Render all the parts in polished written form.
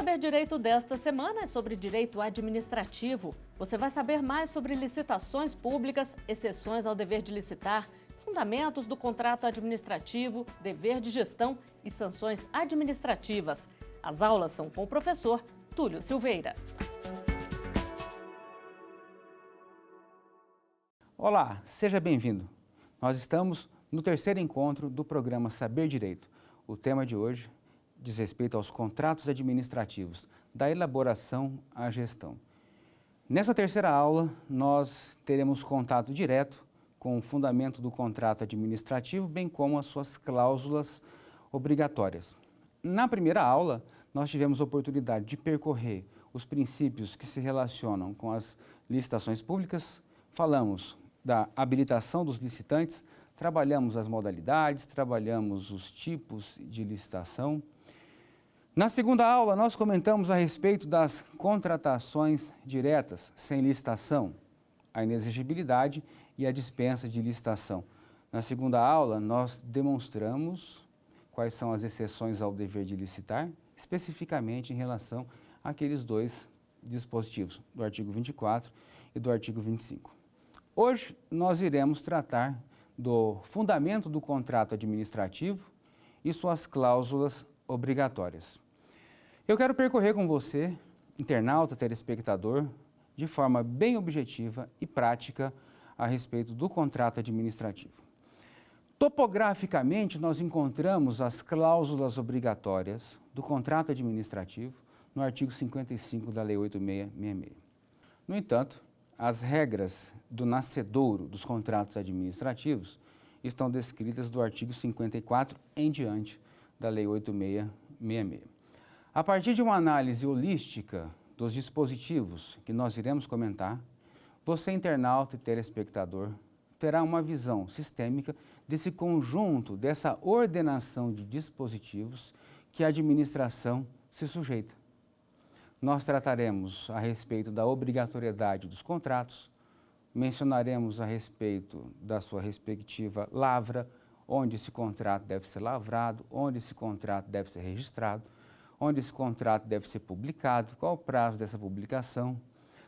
Saber Direito desta semana é sobre direito administrativo. Você vai saber mais sobre licitações públicas, exceções ao dever de licitar, fundamentos do contrato administrativo, dever de gestão e sanções administrativas. As aulas são com o professor Túlio Silveira. Olá, seja bem-vindo. Nós estamos no terceiro encontro do programa Saber Direito. O tema de hoje diz respeito aos contratos administrativos, da elaboração à gestão. Nessa terceira aula, nós teremos contato direto com o fundamento do contrato administrativo, bem como as suas cláusulas obrigatórias. Na primeira aula, nós tivemos a oportunidade de percorrer os princípios que se relacionam com as licitações públicas, falamos da habilitação dos licitantes, trabalhamos as modalidades, trabalhamos os tipos de licitação. Na segunda aula, nós comentamos a respeito das contratações diretas, sem licitação, a inexigibilidade e a dispensa de licitação. Na segunda aula, nós demonstramos quais são as exceções ao dever de licitar, especificamente em relação àqueles dois dispositivos, do artigo 24 e do artigo 25. Hoje, nós iremos tratar do fundamento do contrato administrativo e suas cláusulas obrigatórias. Eu quero percorrer com você, internauta, telespectador, de forma bem objetiva e prática a respeito do contrato administrativo. Topograficamente, nós encontramos as cláusulas obrigatórias do contrato administrativo no artigo 55 da Lei 8666. No entanto, as regras do nascedouro dos contratos administrativos estão descritas do artigo 54 em diante da Lei 8666. A partir de uma análise holística dos dispositivos que nós iremos comentar, você, internauta e telespectador, terá uma visão sistêmica desse conjunto, dessa ordenação de dispositivos que a administração se sujeita. Nós trataremos a respeito da obrigatoriedade dos contratos, mencionaremos a respeito da sua respectiva lavra, onde esse contrato deve ser lavrado, onde esse contrato deve ser registrado, onde esse contrato deve ser publicado, qual o prazo dessa publicação,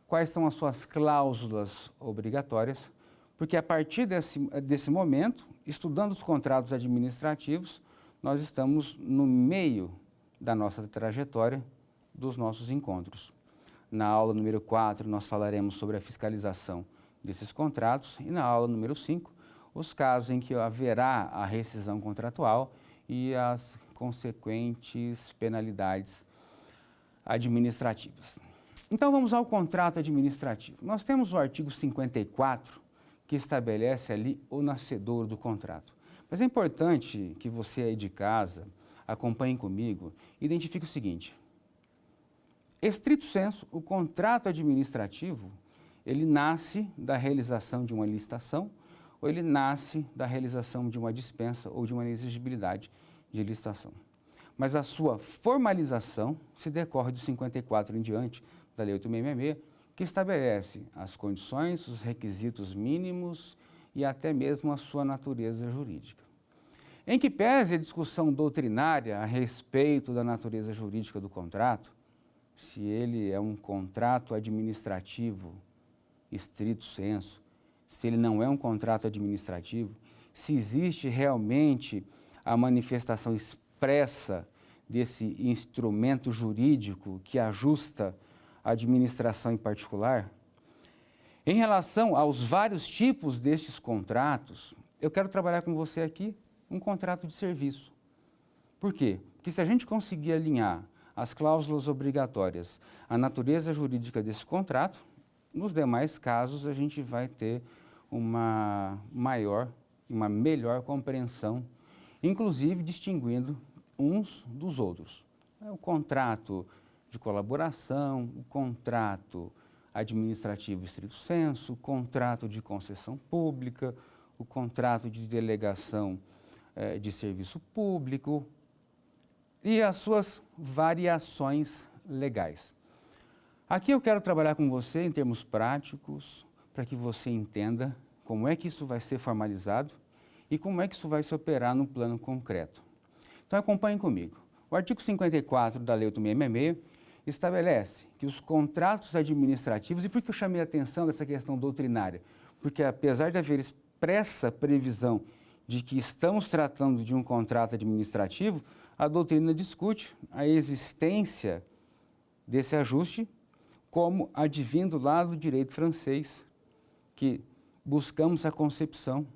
quais são as suas cláusulas obrigatórias, porque a partir desse momento, estudando os contratos administrativos, nós estamos no meio da nossa trajetória dos nossos encontros. Na aula número 4, nós falaremos sobre a fiscalização desses contratos e na aula número 5, os casos em que haverá a rescisão contratual e as consequentes penalidades administrativas. Então vamos ao contrato administrativo. Nós temos o artigo 54 que estabelece ali o nascedouro do contrato. Mas é importante que você aí de casa acompanhe comigo e identifique o seguinte: estrito sensu, o contrato administrativo, ele nasce da realização de uma licitação ou ele nasce da realização de uma dispensa ou de uma inexigibilidade de licitação. Mas a sua formalização se decorre do 54 em diante da Lei 8666, que estabelece as condições, os requisitos mínimos e até mesmo a sua natureza jurídica. Em que pese a discussão doutrinária a respeito da natureza jurídica do contrato, se ele é um contrato administrativo estrito sensu, se ele não é um contrato administrativo, se existe realmente a manifestação expressa desse instrumento jurídico que ajusta a administração em particular. Em relação aos vários tipos destes contratos, eu quero trabalhar com você aqui um contrato de serviço. Por quê? Porque se a gente conseguir alinhar as cláusulas obrigatórias à natureza jurídica desse contrato, nos demais casos a gente vai ter uma melhor compreensão, inclusive distinguindo uns dos outros. O contrato de colaboração, o contrato administrativo estrito sensu, o contrato de concessão pública, o contrato de delegação de serviço público e as suas variações legais. Aqui eu quero trabalhar com você em termos práticos, para que você entenda como é que isso vai ser formalizado e como é que isso vai se operar no plano concreto. Então acompanhe comigo. O artigo 54 da Lei 8666 estabelece que os contratos administrativos, e por que eu chamei a atenção dessa questão doutrinária? Porque apesar de haver expressa previsão de que estamos tratando de um contrato administrativo, a doutrina discute a existência desse ajuste como advindo lá do direito francês, que buscamos a concepção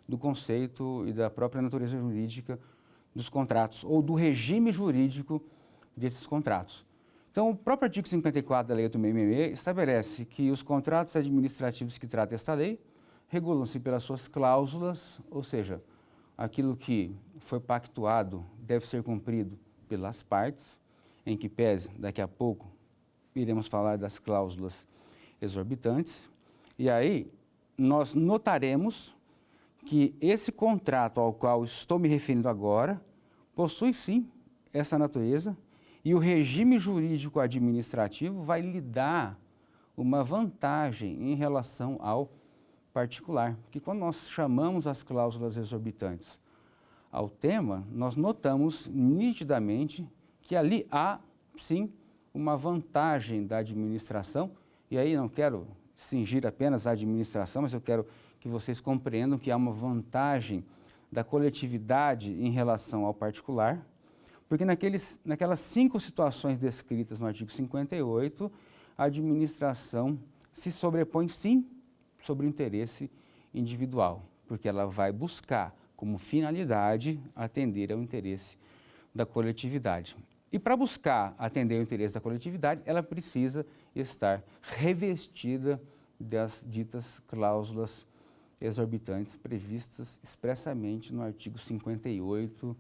do conceito e da própria natureza jurídica dos contratos, ou do regime jurídico desses contratos. Então, o próprio artigo 54 da Lei 8.666 estabelece que os contratos administrativos que trata esta lei regulam-se pelas suas cláusulas, ou seja, aquilo que foi pactuado deve ser cumprido pelas partes, em que pese, daqui a pouco, iremos falar das cláusulas exorbitantes, e aí nós notaremos que esse contrato ao qual estou me referindo agora possui sim essa natureza e o regime jurídico administrativo vai lhe dar uma vantagem em relação ao particular, porque quando nós chamamos as cláusulas exorbitantes ao tema, nós notamos nitidamente que ali há sim uma vantagem da administração, e aí não quero cingir apenas a administração, mas eu quero que vocês compreendam que há uma vantagem da coletividade em relação ao particular, porque naquelas 5 situações descritas no artigo 58, a administração se sobrepõe sim sobre o interesse individual, porque ela vai buscar como finalidade atender ao interesse da coletividade. E para buscar atender ao interesse da coletividade, ela precisa estar revestida das ditas cláusulas exorbitantes previstas expressamente no artigo 58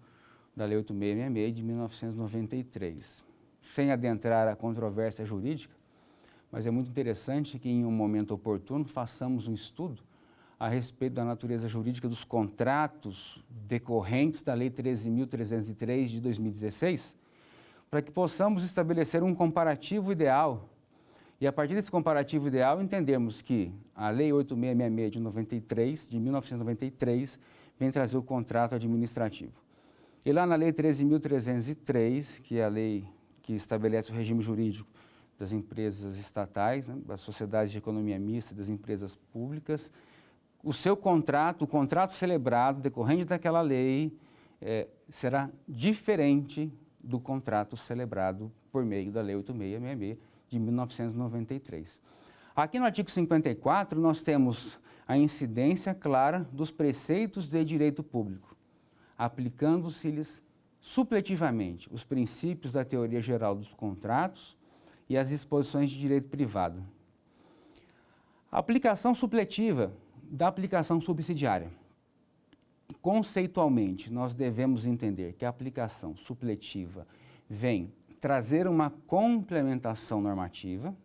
da Lei 8.666 de 1993. Sem adentrar a controvérsia jurídica, mas é muito interessante que em um momento oportuno façamos um estudo a respeito da natureza jurídica dos contratos decorrentes da Lei 13.303 de 2016, para que possamos estabelecer um comparativo ideal. E a partir desse comparativo ideal, entendemos que a Lei 8.666 de 1993, vem trazer o contrato administrativo. E lá na Lei 13.303, que é a lei que estabelece o regime jurídico das empresas estatais, né, das sociedades de economia mista, das empresas públicas, o seu contrato, o contrato celebrado decorrente daquela lei, será diferente do contrato celebrado por meio da Lei 8.666 de 1993. Aqui no artigo 54, nós temos a incidência clara dos preceitos de direito público, aplicando-se-lhes supletivamente os princípios da teoria geral dos contratos e as disposições de direito privado. A aplicação supletiva da aplicação subsidiária. Conceitualmente, nós devemos entender que a aplicação supletiva vem trazer uma complementação normativa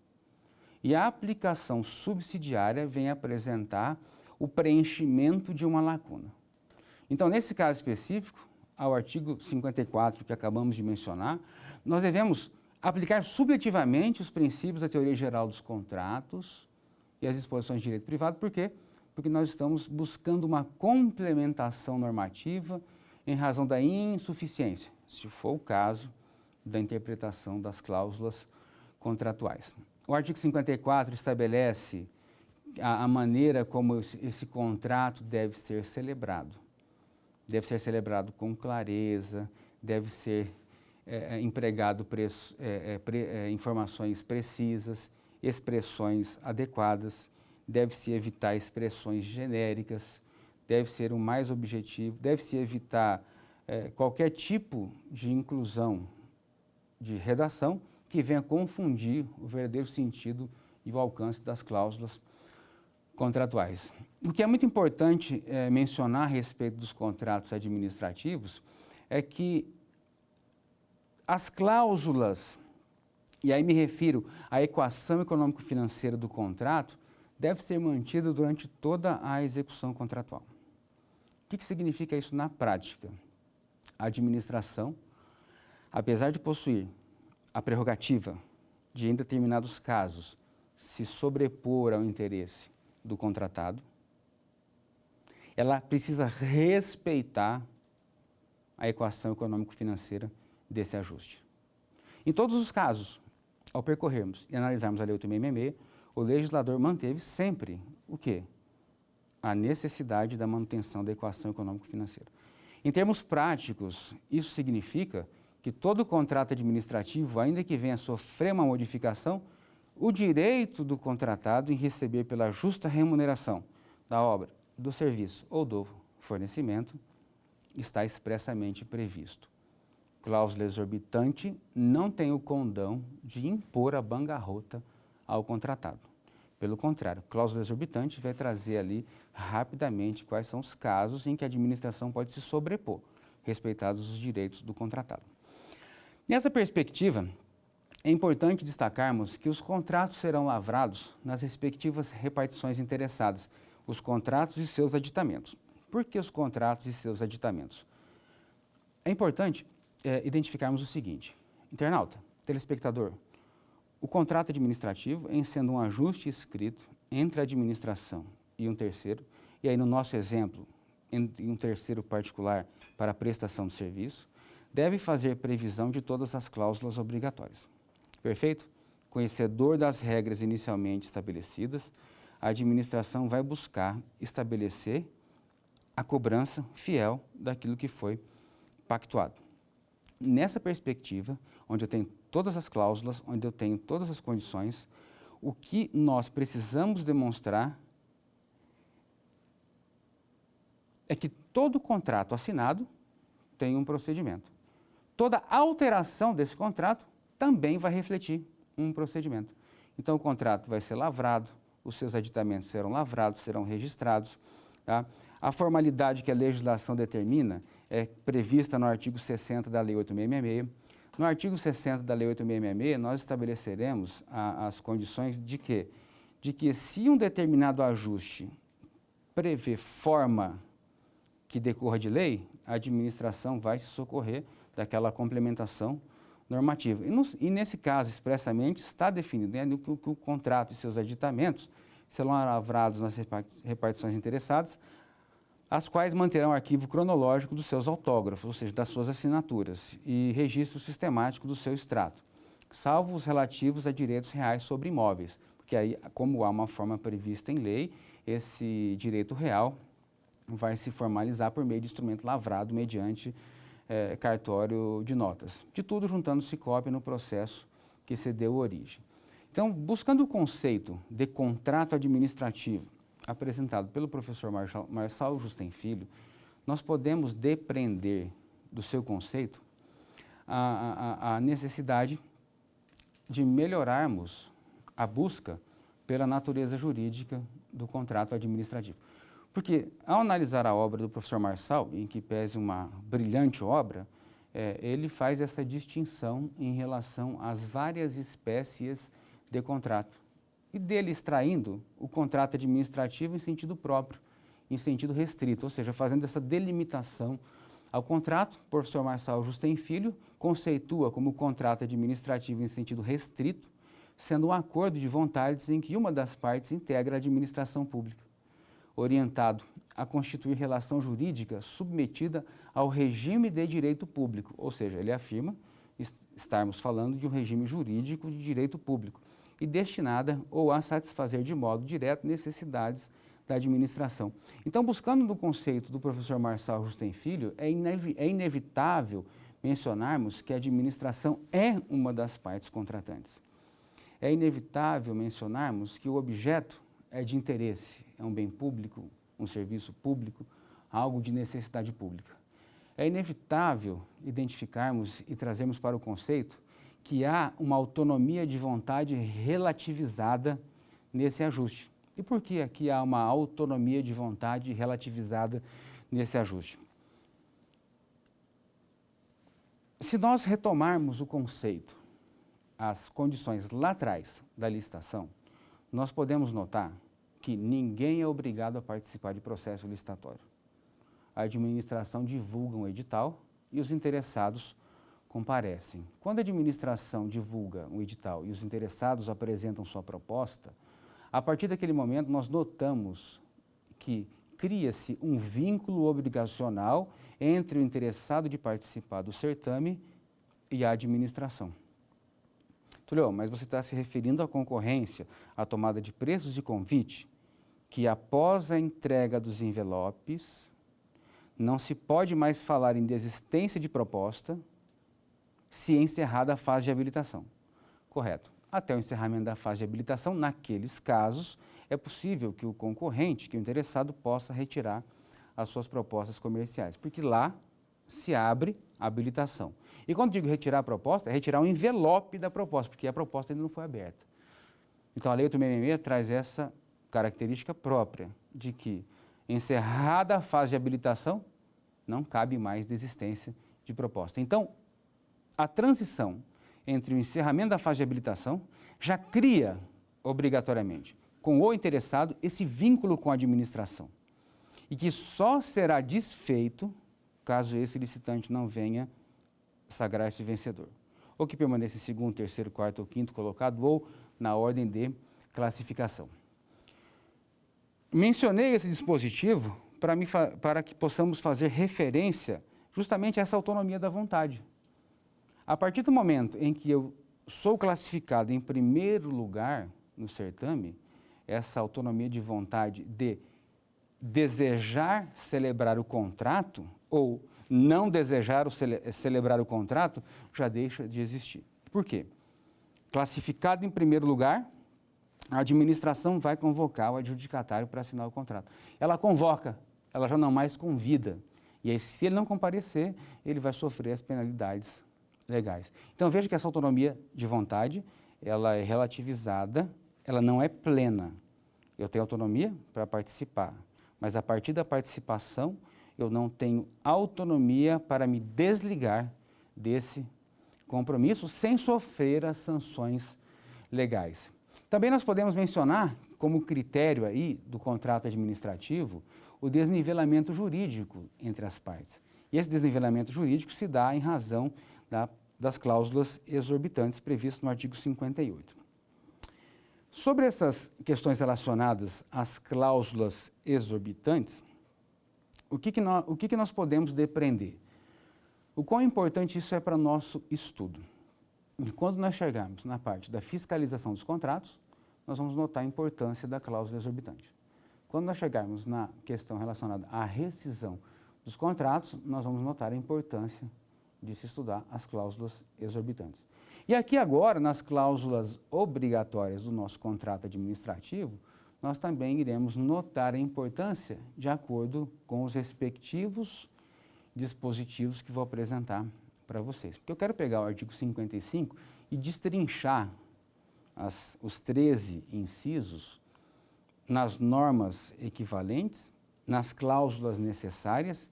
e a aplicação subsidiária vem apresentar o preenchimento de uma lacuna. Então, nesse caso específico, ao artigo 54 que acabamos de mencionar, nós devemos aplicar subletivamente os princípios da teoria geral dos contratos e as disposições de direito privado. Por quê? Porque nós estamos buscando uma complementação normativa em razão da insuficiência, se for o caso, da interpretação das cláusulas contratuais. O artigo 54 estabelece a maneira como esse contrato deve ser celebrado. Deve ser celebrado com clareza, deve ser empregado informações precisas, expressões adequadas, deve-se evitar expressões genéricas, deve ser o mais objetivo, deve-se evitar qualquer tipo de inclusão de redação que venha confundir o verdadeiro sentido e o alcance das cláusulas contratuais. O que é muito importante mencionar a respeito dos contratos administrativos é que as cláusulas, e aí me refiro à equação econômico-financeira do contrato, deve ser mantida durante toda a execução contratual. O que significa isso na prática? A administração, apesar de possuir a prerrogativa de, em determinados casos, se sobrepor ao interesse do contratado, ela precisa respeitar a equação econômico-financeira desse ajuste. Em todos os casos, ao percorrermos e analisarmos a Lei 8.666, o legislador manteve sempre o quê? A necessidade da manutenção da equação econômico-financeira. Em termos práticos, isso significa que todo contrato administrativo, ainda que venha a sofrer uma modificação, o direito do contratado em receber pela justa remuneração da obra, do serviço ou do fornecimento está expressamente previsto. Cláusula exorbitante não tem o condão de impor a bancarrota ao contratado. Pelo contrário, cláusula exorbitante vai trazer ali rapidamente quais são os casos em que a administração pode se sobrepor, respeitados os direitos do contratado. Nessa perspectiva, é importante destacarmos que os contratos serão lavrados nas respectivas repartições interessadas, os contratos e seus aditamentos. Por que os contratos e seus aditamentos? É importante identificarmos o seguinte: internauta, telespectador, o contrato administrativo, em sendo um ajuste escrito entre a administração e um terceiro, e aí no nosso exemplo, em um terceiro particular para a prestação de serviço, deve fazer previsão de todas as cláusulas obrigatórias. Perfeito? Conhecedor das regras inicialmente estabelecidas, a administração vai buscar estabelecer a cobrança fiel daquilo que foi pactuado. Nessa perspectiva, onde eu tenho todas as cláusulas, onde eu tenho todas as condições, o que nós precisamos demonstrar é que todo contrato assinado tem um procedimento. Toda alteração desse contrato também vai refletir um procedimento. Então, o contrato vai ser lavrado, os seus aditamentos serão lavrados, serão registrados. Tá? A formalidade que a legislação determina é prevista no artigo 60 da Lei 8.666. No artigo 60 da Lei 8.666, nós estabeleceremos as condições de quê? De que se um determinado ajuste prevê forma que decorra de lei, a administração vai se socorrer daquela complementação normativa. E nesse caso, expressamente, está definido que o contrato e seus aditamentos serão lavrados nas repartições interessadas, as quais manterão arquivo cronológico dos seus autógrafos, ou seja, das suas assinaturas, e registro sistemático do seu extrato, salvo os relativos a direitos reais sobre imóveis, porque aí, como há uma forma prevista em lei, esse direito real vai se formalizar por meio de instrumento lavrado mediante cartório de notas. De tudo juntando-se cópia no processo que se deu origem. Então, buscando o conceito de contrato administrativo apresentado pelo professor Marçal Justem Filho, nós podemos depreender do seu conceito a necessidade de melhorarmos a busca pela natureza jurídica do contrato administrativo. Porque, ao analisar a obra do professor Marçal, em que pese uma brilhante obra, ele faz essa distinção em relação às várias espécies de contrato, e dele extraindo o contrato administrativo em sentido próprio, em sentido restrito, ou seja, fazendo essa delimitação ao contrato. O professor Marçal Justem Filho conceitua como contrato administrativo em sentido restrito, sendo um acordo de vontades em que uma das partes integra a administração pública, orientado a constituir relação jurídica submetida ao regime de direito público, ou seja, ele afirma estarmos falando de um regime jurídico de direito público e destinada ou a satisfazer de modo direto necessidades da administração. Então, buscando no conceito do professor Marçal Justem Filho, é inevitável mencionarmos que a administração é uma das partes contratantes. É inevitável mencionarmos que o objeto é de interesse, é um bem público, um serviço público, algo de necessidade pública. É inevitável identificarmos e trazermos para o conceito que há uma autonomia de vontade relativizada nesse ajuste. E por que aqui há uma autonomia de vontade relativizada nesse ajuste? Se nós retomarmos o conceito, as condições lá atrás da licitação, nós podemos notar que ninguém é obrigado a participar de processo licitatório. A administração divulga um edital e os interessados comparecem. Quando a administração divulga um edital e os interessados apresentam sua proposta, a partir daquele momento nós notamos que cria-se um vínculo obrigacional entre o interessado de participar do certame e a administração. Tulio, mas você está se referindo à concorrência, à tomada de preços de convite, que após a entrega dos envelopes, não se pode mais falar em desistência de proposta se encerrada a fase de habilitação. Correto. Até o encerramento da fase de habilitação, naqueles casos, é possível que o concorrente, que o interessado, possa retirar as suas propostas comerciais, porque lá se abre a habilitação. E quando digo retirar a proposta, é retirar o envelope da proposta, porque a proposta ainda não foi aberta. Então, a Lei 866 traz essa característica própria de que, encerrada a fase de habilitação, não cabe mais desistência de proposta. Então, a transição entre o encerramento da fase de habilitação já cria, obrigatoriamente, com o interessado, esse vínculo com a administração. E que só será desfeito caso esse licitante não venha sagrar-se vencedor. Ou que permaneça em segundo, terceiro, quarto ou quinto colocado, ou na ordem de classificação. Mencionei esse dispositivo para que possamos fazer referência justamente a essa autonomia da vontade. A partir do momento em que eu sou classificado em primeiro lugar no certame, essa autonomia de vontade de desejar celebrar o contrato ou não desejar celebrar o contrato já deixa de existir. Por quê? Classificado em primeiro lugar, a administração vai convocar o adjudicatário para assinar o contrato. Ela convoca, ela já não mais convida. E aí, se ele não comparecer, ele vai sofrer as penalidades legais. Então, veja que essa autonomia de vontade, ela é relativizada, ela não é plena. Eu tenho autonomia para participar, mas a partir da participação, eu não tenho autonomia para me desligar desse compromisso sem sofrer as sanções legais. Também nós podemos mencionar, como critério aí do contrato administrativo, o desnivelamento jurídico entre as partes. E esse desnivelamento jurídico se dá em razão das cláusulas exorbitantes previstas no artigo 58. Sobre essas questões relacionadas às cláusulas exorbitantes, o que nós podemos depreender? O quão importante isso é para o nosso estudo? E quando nós chegarmos na parte da fiscalização dos contratos, nós vamos notar a importância da cláusula exorbitante. Quando nós chegarmos na questão relacionada à rescisão dos contratos, nós vamos notar a importância de se estudar as cláusulas exorbitantes. E aqui agora, nas cláusulas obrigatórias do nosso contrato administrativo, nós também iremos notar a importância de acordo com os respectivos dispositivos que vou apresentar para vocês. Porque eu quero pegar o artigo 55 e destrinchar os 13 incisos nas normas equivalentes, nas cláusulas necessárias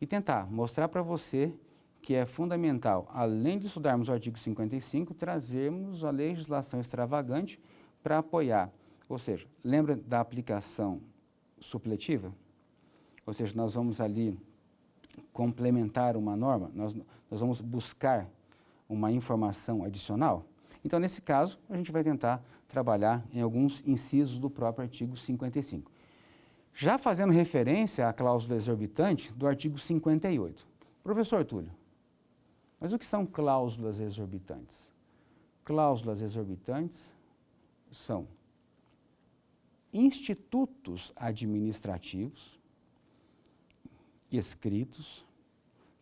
e tentar mostrar para você que é fundamental, além de estudarmos o artigo 55, trazermos a legislação extravagante para apoiar. Ou seja, lembra da aplicação supletiva? Ou seja, nós vamos ali complementar uma norma, nós vamos buscar uma informação adicional. Então, nesse caso, a gente vai tentar trabalhar em alguns incisos do próprio artigo 55. Já fazendo referência à cláusula exorbitante do artigo 58. Professor Túlio, mas o que são cláusulas exorbitantes? Cláusulas exorbitantes são institutos administrativos, escritos,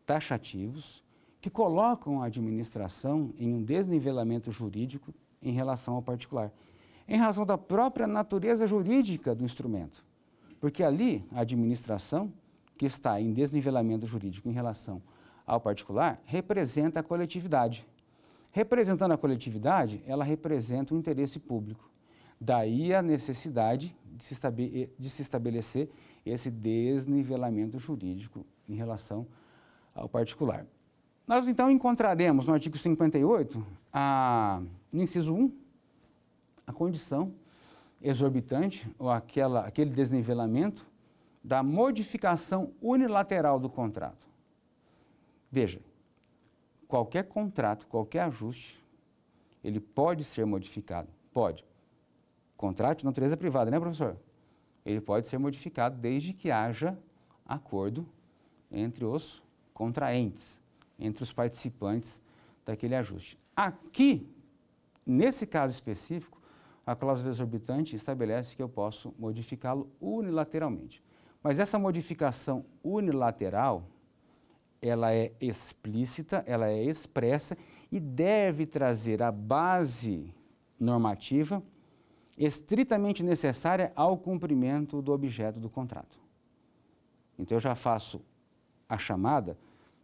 taxativos, que colocam a administração em um desnivelamento jurídico em relação ao particular, em razão da própria natureza jurídica do instrumento. Porque ali a administração, que está em desnivelamento jurídico em relação ao particular, representa a coletividade. Representando a coletividade, ela representa o interesse público. Daí a necessidade de se estabelecer esse desnivelamento jurídico em relação ao particular. Nós, então, encontraremos no artigo 58, no inciso 1, a condição exorbitante, ou aquele desnivelamento da modificação unilateral do contrato. Veja, qualquer contrato, qualquer ajuste, ele pode ser modificado, pode. Contrato de natureza privada, né, professor? Ele pode ser modificado desde que haja acordo entre os contraentes, entre os participantes daquele ajuste. Aqui, Nesse caso específico, a cláusula exorbitante estabelece que eu posso modificá-lo unilateralmente. Mas essa modificação unilateral, ela é explícita, ela é expressa e deve trazer a base normativa estritamente necessária ao cumprimento do objeto do contrato. Então, eu já faço a chamada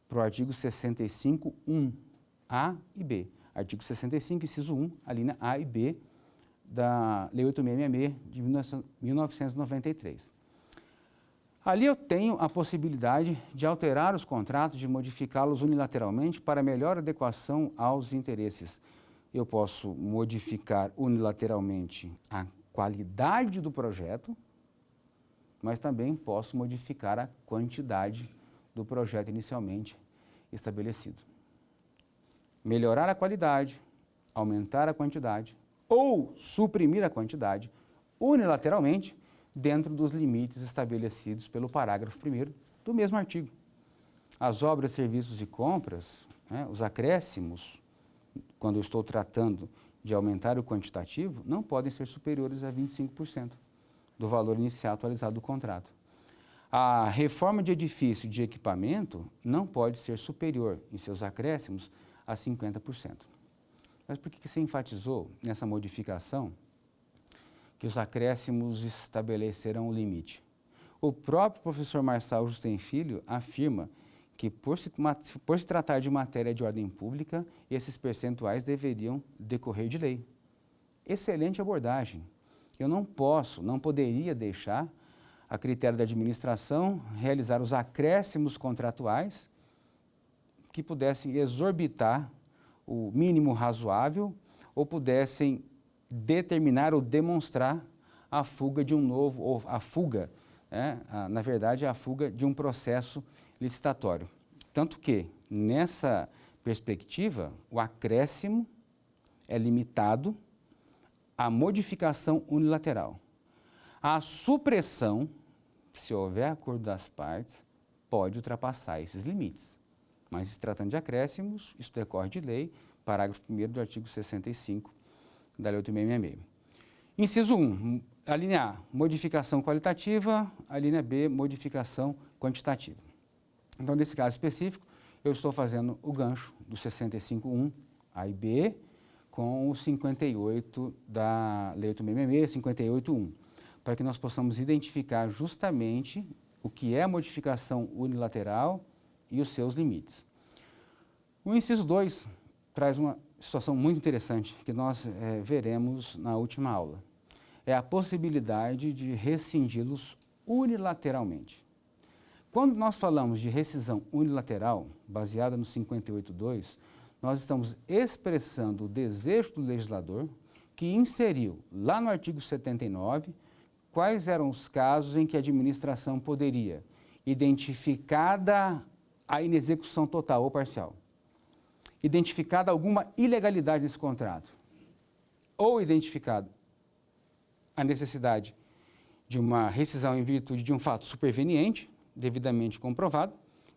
para o artigo 65.1, A e B. Artigo 65, inciso 1, a linha A e B da Lei 8.666 de 1993. Ali eu tenho a possibilidade de alterar os contratos, de modificá-los unilateralmente para melhor adequação aos interesses. Eu posso modificar unilateralmente a qualidade do projeto, mas também posso modificar a quantidade do projeto inicialmente estabelecido. Melhorar a qualidade, aumentar a quantidade ou suprimir a quantidade unilateralmente dentro dos limites estabelecidos pelo parágrafo 1º do mesmo artigo. As obras, serviços e compras, os acréscimos, quando eu estou tratando de aumentar o quantitativo, não podem ser superiores a 25% do valor inicial atualizado do contrato. A reforma de edifício de equipamento não pode ser superior em seus acréscimos a 50%. Mas por que você enfatizou nessa modificação que os acréscimos estabelecerão o limite? O próprio professor Marçal Justem Filho afirma que, por se tratar de matéria de ordem pública, esses percentuais deveriam decorrer de lei. Excelente abordagem. Eu não poderia deixar a critério da administração realizar os acréscimos contratuais que pudessem exorbitar o mínimo razoável ou pudessem determinar ou demonstrar a fuga de um novo, ou a fuga, na verdade, a fuga de um processo licitatório. Tanto que, nessa perspectiva, o acréscimo é limitado à modificação unilateral. A supressão, se houver acordo das partes, pode ultrapassar esses limites. Mas, se tratando de acréscimos, isso decorre de lei, parágrafo 1º do artigo 65 da Lei 8.666. Inciso 1, a linha A, modificação qualitativa, a linha B, modificação quantitativa. Então, nesse caso específico, eu estou fazendo o gancho do 65.1 A e B com o 58 da Lei 8.666, 58.1, para que nós possamos identificar justamente o que é a modificação unilateral e os seus limites. O inciso 2 traz uma situação muito interessante que nós veremos na última aula. É a possibilidade de rescindi-los unilateralmente. Quando nós falamos de rescisão unilateral, baseada no 58.2, nós estamos expressando o desejo do legislador que inseriu lá no artigo 79 quais eram os casos em que a administração poderia, identificada a inexecução total ou parcial, identificada alguma ilegalidade nesse contrato, ou identificado a necessidade de uma rescisão em virtude de um fato superveniente, devidamente comprovado,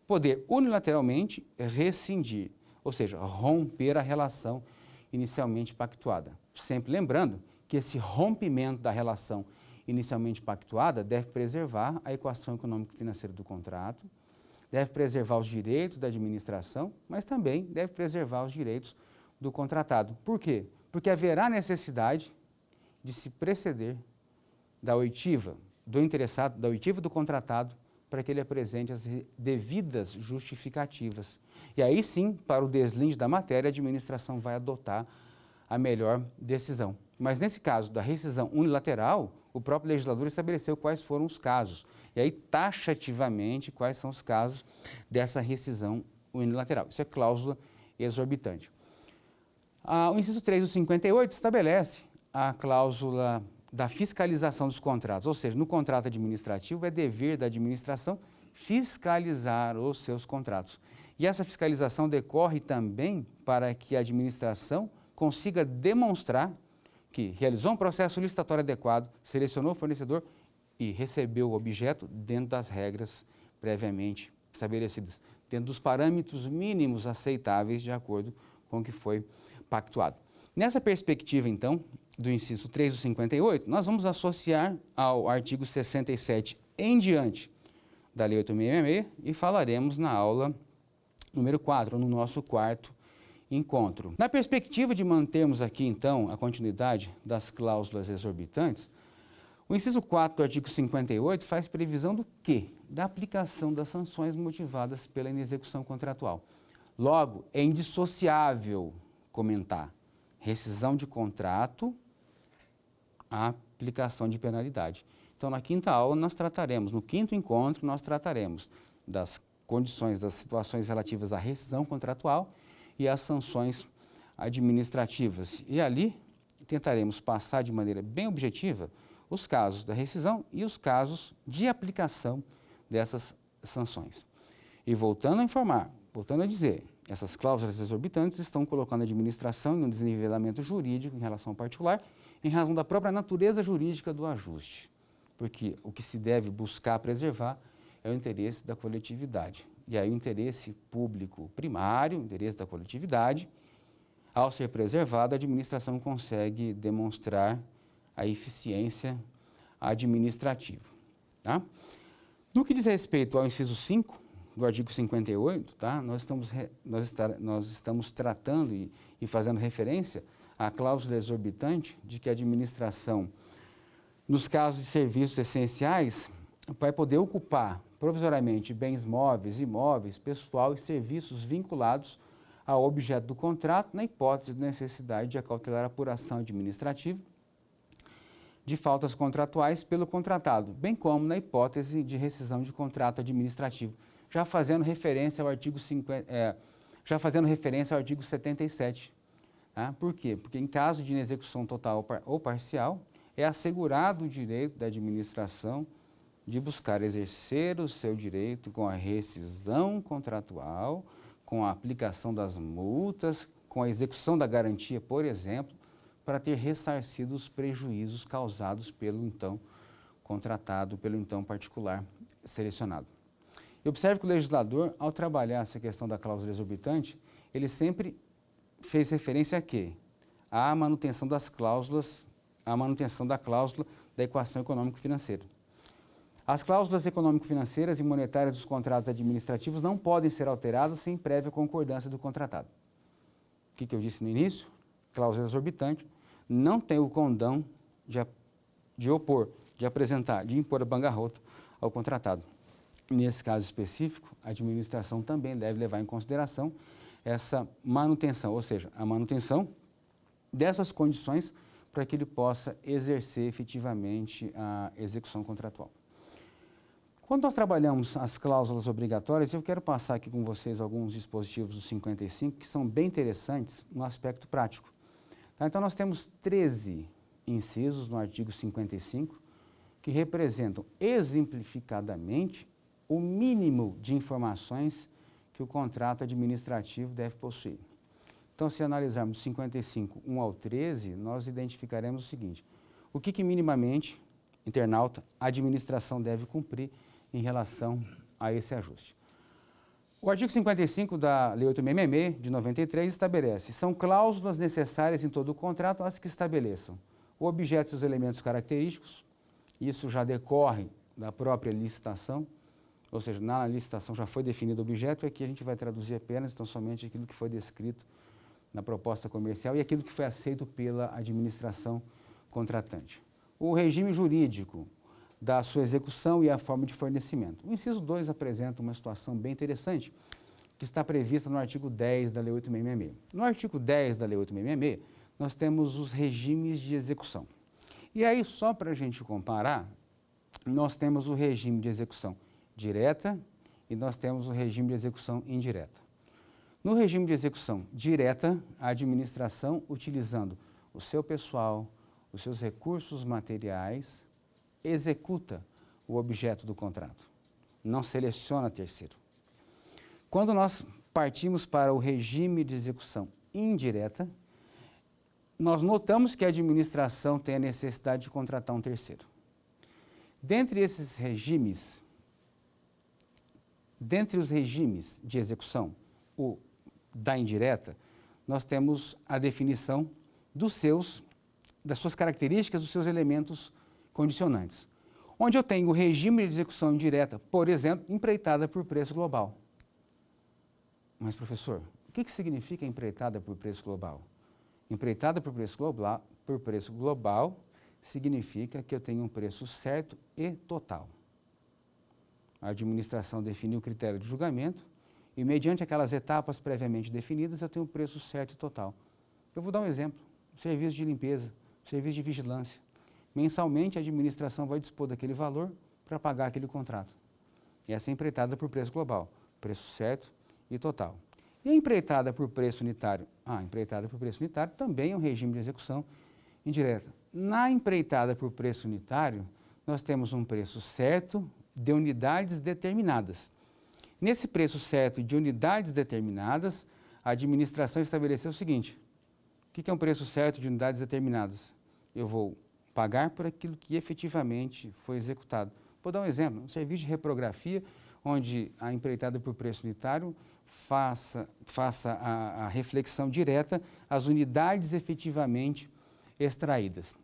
poder unilateralmente rescindir, ou seja, romper a relação inicialmente pactuada. Sempre lembrando que esse rompimento da relação inicialmente pactuada deve preservar a equação econômico-financeira do contrato, deve preservar os direitos da administração, mas também deve preservar os direitos do contratado. Por quê? Porque haverá necessidade de se preceder da oitiva do interessado, da oitiva do contratado, para que ele apresente as devidas justificativas. E aí sim, para o deslinde da matéria, a administração vai adotar a melhor decisão. Mas nesse caso da rescisão unilateral, o próprio legislador estabeleceu quais foram os casos. E aí, taxativamente, quais são os casos dessa rescisão unilateral. Isso é cláusula exorbitante. O inciso 3 do 58 estabelece a cláusula da fiscalização dos contratos, ou seja, no contrato administrativo é dever da administração fiscalizar os seus contratos. E essa fiscalização decorre também para que a administração consiga demonstrar que realizou um processo licitatório adequado, selecionou o fornecedor e recebeu o objeto dentro das regras previamente estabelecidas, dentro dos parâmetros mínimos aceitáveis de acordo com o que foi pactuado. Nessa perspectiva, então, do inciso 3 do 58, nós vamos associar ao artigo 67 em diante da Lei 8.666 e falaremos na aula número 4, no nosso quarto encontro. Na perspectiva de mantermos aqui, então, a continuidade das cláusulas exorbitantes, o inciso 4 do artigo 58 faz previsão do quê? Da aplicação das sanções motivadas pela inexecução contratual. Logo, é indissociável comentar rescisão de contrato, a aplicação de penalidade. Então, na quinta aula, nós trataremos, no quinto encontro, nós trataremos das condições, das situações relativas à rescisão contratual e às sanções administrativas. E ali tentaremos passar de maneira bem objetiva os casos da rescisão e os casos de aplicação dessas sanções. E voltando a informar, voltando a dizer, essas cláusulas exorbitantes estão colocando a administração em um desnivelamento jurídico em relação ao particular, em razão da própria natureza jurídica do ajuste. Porque o que se deve buscar preservar é o interesse da coletividade. E aí o interesse público primário, o interesse da coletividade, ao ser preservado, a administração consegue demonstrar a eficiência administrativa. Tá? No que diz respeito ao inciso 5 do artigo 58, tá? nós estamos tratando e fazendo referência à cláusula exorbitante de que a administração, nos casos de serviços essenciais, vai poder ocupar provisoriamente bens móveis, imóveis, pessoal e serviços vinculados ao objeto do contrato, na hipótese de necessidade de acautelar a apuração administrativa de faltas contratuais pelo contratado, bem como na hipótese de rescisão de contrato administrativo, já fazendo referência ao artigo 77. Tá? Por quê? Porque em caso de inexecução total ou parcial, é assegurado o direito da administração de buscar exercer o seu direito com a rescisão contratual, com a aplicação das multas, com a execução da garantia, por exemplo, para ter ressarcido os prejuízos causados pelo então contratado, pelo então particular selecionado. E observe que o legislador, ao trabalhar essa questão da cláusula exorbitante, ele sempre fez referência a quê? À manutenção das cláusulas, à manutenção da cláusula da equação econômico-financeira. As cláusulas econômico-financeiras e monetárias dos contratos administrativos não podem ser alteradas sem prévia concordância do contratado. O que eu disse no início? Cláusula exorbitante não tem o condão de opor, de apresentar, de impor a bancarrota ao contratado. Nesse caso específico, a administração também deve levar em consideração essa manutenção, ou seja, a manutenção dessas condições para que ele possa exercer efetivamente a execução contratual. Quando nós trabalhamos as cláusulas obrigatórias, eu quero passar aqui com vocês alguns dispositivos do 55 que são bem interessantes no aspecto prático. Tá? Então, nós temos 13 incisos no artigo 55 que representam exemplificadamente o mínimo de informações que o contrato administrativo deve possuir. Então, se analisarmos 55, 1 ao 13, nós identificaremos o seguinte: o que minimamente, internauta, a administração deve cumprir em relação a esse ajuste. O artigo 55 da Lei 8.666, de 93, estabelece: são cláusulas necessárias em todo o contrato as que estabeleçam o objeto e os elementos característicos. Isso já decorre da própria licitação, ou seja, na licitação já foi definido o objeto, e aqui a gente vai traduzir apenas, então, somente aquilo que foi descrito na proposta comercial e aquilo que foi aceito pela administração contratante. O regime jurídico da sua execução e a forma de fornecimento. O inciso 2 apresenta uma situação bem interessante, que está prevista no artigo 10 da Lei 8.666. No artigo 10 da Lei 8.666, nós temos os regimes de execução. E aí, só para a gente comparar, nós temos o regime de execução direta e nós temos o regime de execução indireta. No regime de execução direta, a administração, utilizando o seu pessoal, os seus recursos materiais, executa o objeto do contrato, não seleciona terceiro. Quando nós partimos para o regime de execução indireta, nós notamos que a administração tem a necessidade de contratar um terceiro. Dentre os regimes de execução, o da indireta, nós temos a definição das suas características, dos seus elementos condicionantes. Onde eu tenho o regime de execução indireta, por exemplo, empreitada por preço global. Mas, professor, o que significa empreitada por preço global? Empreitada por preço global significa que eu tenho um preço certo e total. A administração definiu o critério de julgamento e, mediante aquelas etapas previamente definidas, eu tenho um preço certo e total. Eu vou dar um exemplo: serviço de limpeza, serviço de vigilância. Mensalmente, a administração vai dispor daquele valor para pagar aquele contrato. E essa é empreitada por preço global, preço certo e total. E a empreitada por preço unitário? Empreitada por preço unitário também é um regime de execução indireta. Na empreitada por preço unitário, nós temos um preço certo de unidades determinadas. Nesse preço certo de unidades determinadas, a administração estabeleceu o seguinte: o que é um preço certo de unidades determinadas? Eu vou pagar por aquilo que efetivamente foi executado. Vou dar um exemplo: um serviço de reprografia, onde a empreitada por preço unitário faça a reflexão direta às unidades efetivamente extraídas.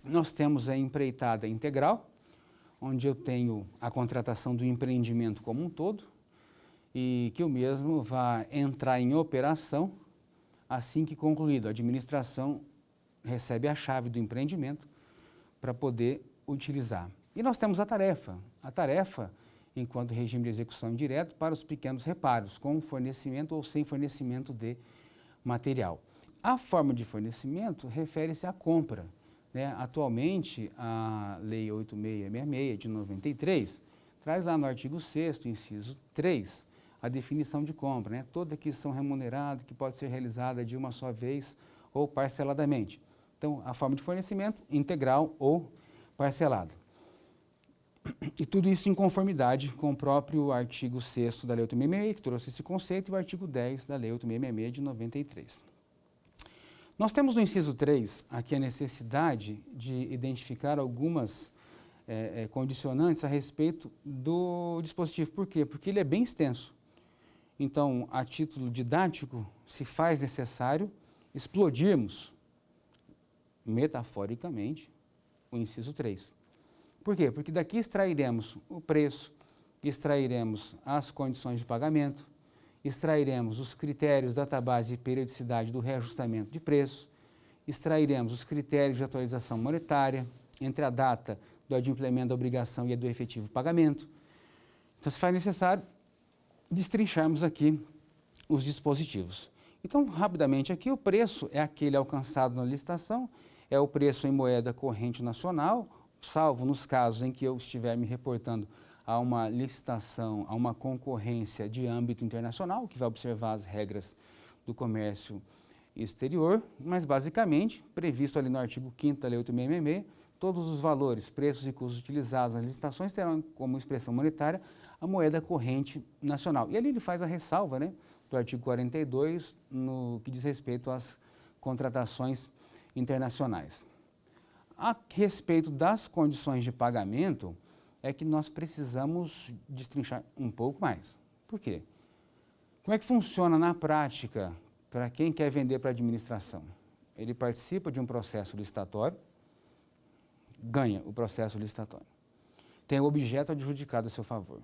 Nós temos a empreitada integral, onde eu tenho a contratação do empreendimento como um todo e que o mesmo vai entrar em operação assim que concluído. A administração recebe a chave do empreendimento para poder utilizar. E nós temos a tarefa enquanto regime de execução indireta para os pequenos reparos, com fornecimento ou sem fornecimento de material. A forma de fornecimento refere-se à compra. Atualmente, a Lei 8666 de 93 traz lá no artigo 6º, inciso 3, a definição de compra, toda aquisição remunerada que pode ser realizada de uma só vez ou parceladamente. Então, a forma de fornecimento integral ou parcelada. E tudo isso em conformidade com o próprio artigo 6º da Lei 8666, que trouxe esse conceito, e o artigo 10 da Lei 8666 de 93. Nós temos no inciso 3 aqui a necessidade de identificar algumas condicionantes a respeito do dispositivo. Por quê? Porque ele é bem extenso. Então, a título didático, se faz necessário explodirmos, metaforicamente, o inciso 3. Por quê? Porque daqui extrairemos o preço, extrairemos as condições de pagamento, extrairemos os critérios, database e periodicidade do reajustamento de preço, extrairemos os critérios de atualização monetária entre a data do adimplemento da obrigação e a do efetivo pagamento. Então, se faz necessário destrincharmos aqui os dispositivos. Então, rapidamente aqui, o preço é aquele alcançado na licitação, é o preço em moeda corrente nacional, salvo nos casos em que eu estiver me reportando a uma licitação, a uma concorrência de âmbito internacional, que vai observar as regras do comércio exterior, mas basicamente, previsto ali no artigo 5º da Lei 8666, todos os valores, preços e custos utilizados nas licitações terão como expressão monetária a moeda corrente nacional. E ali ele faz a ressalva, do artigo 42, no que diz respeito às contratações internacionais. A respeito das condições de pagamento, é que nós precisamos destrinchar um pouco mais. Por quê? Como é que funciona na prática para quem quer vender para a administração? Ele participa de um processo licitatório, ganha o processo licitatório, tem o objeto adjudicado a seu favor.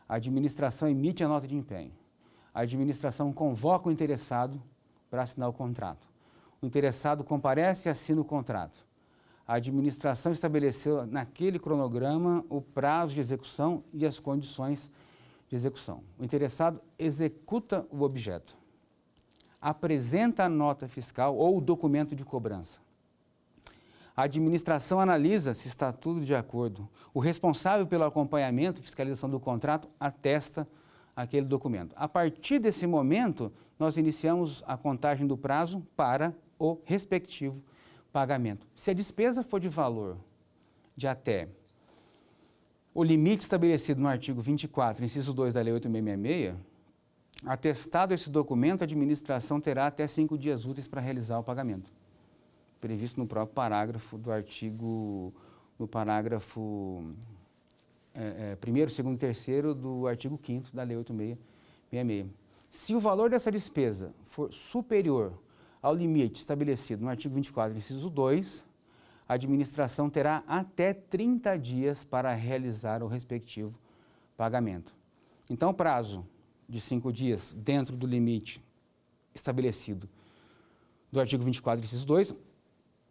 A administração emite a nota de empenho. A administração convoca o interessado para assinar o contrato. O interessado comparece e assina o contrato. A administração estabeleceu naquele cronograma o prazo de execução e as condições de execução. O interessado executa o objeto, apresenta a nota fiscal ou o documento de cobrança. A administração analisa se está tudo de acordo. O responsável pelo acompanhamento e fiscalização do contrato atesta aquele documento. A partir desse momento, nós iniciamos a contagem do prazo para o respectivo pagamento. Se a despesa for de valor de até o limite estabelecido no artigo 24, inciso 2 da Lei 8666, atestado esse documento, a administração terá até 5 dias úteis para realizar o pagamento, previsto no próprio parágrafo do artigo, no parágrafo 1º, 2º e 3º do artigo 5º da Lei 8666. Se o valor dessa despesa for superior ao limite estabelecido no artigo 24, inciso 2, a administração terá até 30 dias para realizar o respectivo pagamento. Então, o prazo de 5 dias dentro do limite estabelecido do artigo 24, inciso 2,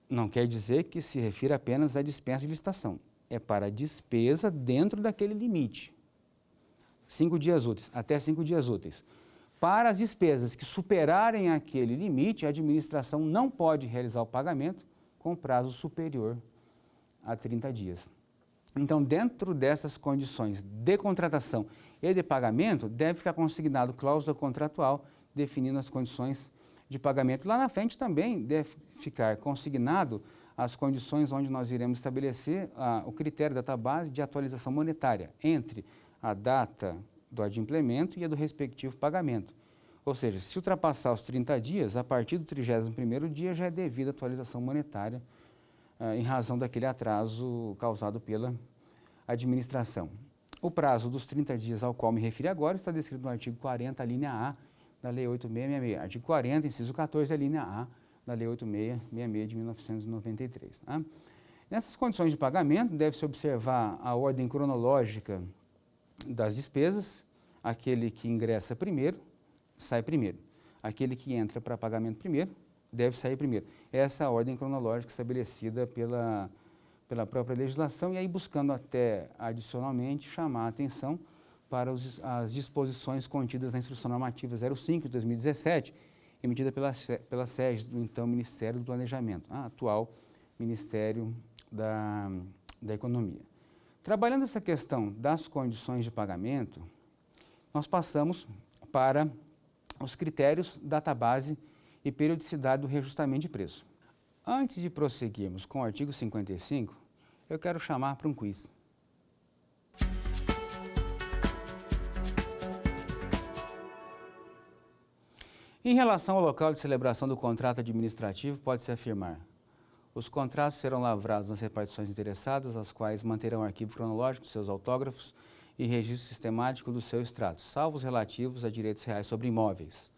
não quer dizer que se refira apenas à dispensa de licitação. É para a despesa dentro daquele limite. 5 dias úteis, até 5 dias úteis. Para as despesas que superarem aquele limite, a administração não pode realizar o pagamento com prazo superior a 30 dias. Então, dentro dessas condições de contratação e de pagamento, deve ficar consignado cláusula contratual definindo as condições de pagamento. Lá na frente também deve ficar consignado as condições onde nós iremos estabelecer o critério da database de atualização monetária entre a data do adimplemento e a do respectivo pagamento. Ou seja, se ultrapassar os 30 dias, a partir do 31º dia já é devida atualização monetária em razão daquele atraso causado pela administração. O prazo dos 30 dias ao qual me referi agora está descrito no artigo 40, linha A, da Lei 8.666. Artigo 40, inciso 14, a linha A, da Lei 8.666 de 1993. Tá? Nessas condições de pagamento, deve-se observar a ordem cronológica das despesas. Aquele que ingressa primeiro, sai primeiro. Aquele que entra para pagamento primeiro, deve sair primeiro. Essa é a ordem cronológica estabelecida pela própria legislação e aí buscando até adicionalmente chamar a atenção para as disposições contidas na Instrução Normativa 05 de 2017, emitida pela SEGES, do então Ministério do Planejamento, atual Ministério da Economia. Trabalhando essa questão das condições de pagamento, nós passamos para os critérios, database e periodicidade do reajustamento de preço. Antes de prosseguirmos com o artigo 55, eu quero chamar para um quiz. Em relação ao local de celebração do contrato administrativo, pode-se afirmar: os contratos serão lavrados nas repartições interessadas, as quais manterão arquivo cronológico de seus autógrafos e registro sistemático do seu extrato, salvo os relativos a direitos reais sobre imóveis.